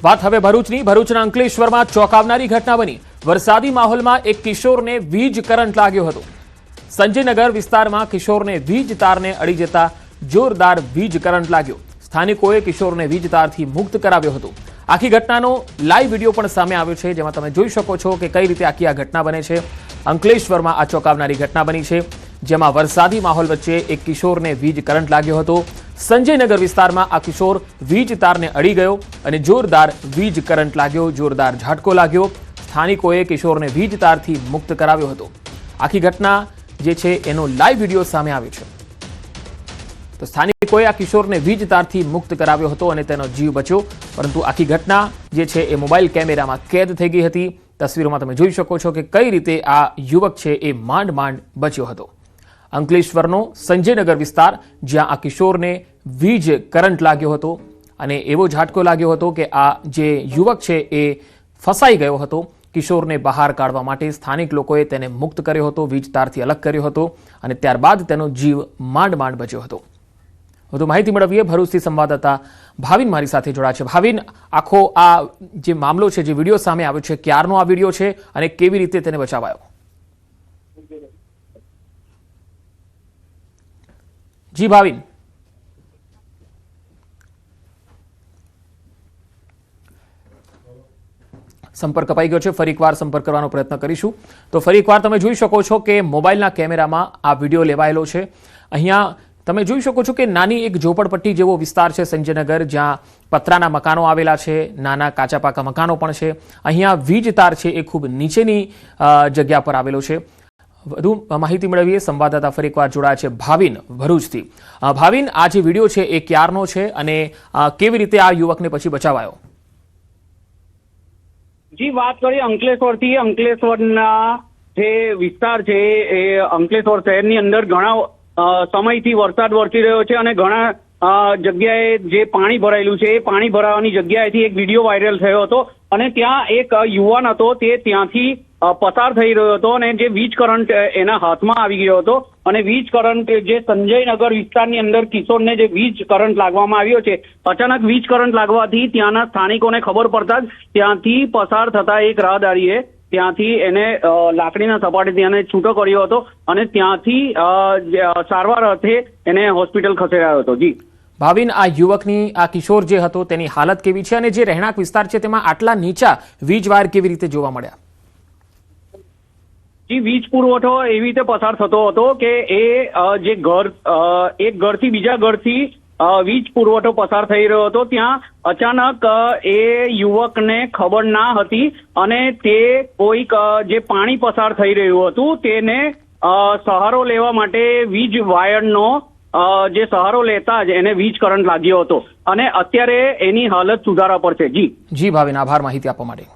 વાત હવે ભરૂચની. ભરૂચના અંકલેશ્વરમાં ચોંકાવનારી ઘટના બની. વરસાદી માહોલમાં એક કિશોરને વીજ કરંટ લાગ્યો હતો. સંજયનગર વિસ્તારમાં કિશોરને વીજ તારને અડી જતા જોરદાર વીજ કરંટ લાગ્યો. સ્થાનિકોએ કિશોરને વીજ તારથી મુક્ત કરાવ્યો હતો. આખી ઘટનાનો લાઈવ વિડીયો પણ સામે આવ્યો છે, જેમાં તમે જોઈ શકો છો કે કઈ રીતે આખી આ ઘટના બને છે. અંકલેશ્વરમાં આ ચોંકાવનારી ઘટના બની છે, જેમાં વરસાદી માહોલ વચ્ચે એક કિશોરને વીજ કરંટ લાગ્યો હતો. સંજયનગર વિસ્તારમાં આ કિશોર વીજ તારને અડી ગયો અને જોરદાર વીજ કરંટ લાગ્યો, જોરદાર ઝાટકો લાગ્યો. સ્થાનિકોએ કિશોરને વીજ તારથી મુક્ત કરાવ્યો હતો. આખી ઘટના જે છે એનો લાઈવ વિડીયો સામે આવ્યો છે. તો સ્થાનિકોએ આ કિશોરને વીજ તારથી મુક્ત કરાવ્યો હતો અને તેનો જીવ બચ્યો, પરંતુ આખી ઘટના જે છે એ મોબાઈલ કેમેરામાં કેદ થઈ ગઈ હતી. તસવીરોમાં તમે જોઈ શકો છો કે કઈ રીતે આ યુવક છે એ માંડ માંડ બચ્યો હતો. અંકલેશ્વરનો સંજયનગર વિસ્તાર, જ્યાં આ કિશોરને વીજ કરંટ લાગ્યો હતો અને એવો ઝાટકો લાગ્યો હતો કે આ જે યુવક છે એ ફસાઈ ગયો હતો. કિશોરને બહાર કાઢવા માટે સ્થાનિક લોકોએ તેને મુક્ત કર્યો હતો, વીજ તારથી અલગ કર્યો હતો અને ત્યારબાદ તેનો જીવ માંડ માંડ બચ્યો હતો. વધુ માહિતી મેળવીએ. ભરૂચથી સંવાદદાતા ભાવિન મારી સાથે જોડાયા છે. ભાવિન, આખો આ જે મામલો છે, જે વિડીયો સામે આવ્યો છે, ક્યારનો આ વિડીયો છે અને કેવી રીતે તેને બચાવાયો? જી ભાવિન. સંપર્ક કપાઈ ગયો છે, ફરી એકવાર સંપર્ક કરવાનો પ્રયત્ન કરીશું. તો ફરી એકવાર તમે જોઈ શકો છો કે મોબાઈલના કેમેરામાં આ વિડીયો લેવાયેલો છે. અહીંયા તમે જોઈ શકો છો કે નાની એક ઝોપડપટ્ટી જેવો વિસ્તાર છે સંજયનગર, જ્યાં પતરાના મકાનો આવેલા છે, નાના કાચા પાકા મકાનો પણ છે. અહીંયા વીજ તાર છે એ ખૂબ નીચેની જગ્યા પર આવેલો છે. વધુ માહિતી મેળવીએ. સંવાદદાતા ફરી એકવાર જોડાયા છે ભાવિન ભરૂચથી. ભાવિન, આ જે વિડીયો છે એ ક્યારનો છે અને કેવી રીતે આ યુવકને પછી બચાવાયો? જી, વાત કરીએ અંકલેશ્વરથી. અંકલેશ્વરના જે વિસ્તાર છે એ અંકલેશ્વર શહેરની અંદર ઘણા સમયથી વરસાદ વરસી રહ્યો છે અને ઘણા જગ્યાએ જે પાણી ભરાયેલું છે એ પાણી ભરાવાની જગ્યાએથી એક વિડીયો વાયરલ થયો હતો અને ત્યાં એક યુવાન હતો, તે ત્યાંથી પસાર થઈ રહ્યો હતો અને જે વીજ કરંટ એના હાથમાં આવી ગયો હતો અને વીજ કરંટ જે સંજયનગર વિસ્તારની અંદર કિશોરને જે વીજ કરંટ લાગવામાં આવ્યો છે, અચાનક વીજ કરંટ લાગવાથી ત્યાંના સ્થાનિકોને ખબર પડતા જ ત્યાંથી પસાર થતા એક રાહદારીએ ત્યાંથી એને લાકડીના સપાટીથી એને છૂટો કર્યો હતો અને ત્યાંથી સારવાર અર્થે એને હોસ્પિટલ ખસેડાયો હતો. જી ભાવિન, આ યુવકની, આ કિશોર જે હતો તેની હાલત કેવી છે અને જે રહેણાંક વિસ્તાર છે તેમાં આટલા નીચા વીજ વાયર કેવી રીતે જોવા મળ્યા? જી, વીજ પુરવઠો એવી રીતે પસાર થતો હતો કે એ જે ઘર, એક ઘરથી બીજા ઘરથી વીજ પુરવઠો પસાર થઈ રહ્યો હતો. ત્યાં અચાનક એ યુવકને ખબર ના હતી અને તે કોઈક જે પાણી પસાર થઈ રહ્યું હતું તેને સહારો લેવા માટે વીજ વાયરનો જે સહારો લેતા જ એને વીજ કરંટ લાગ્યો હતો અને અત્યારે એની હાલત સુધારા પર છે. જી ભાવિન, આભાર માહિતી આપવા માટે.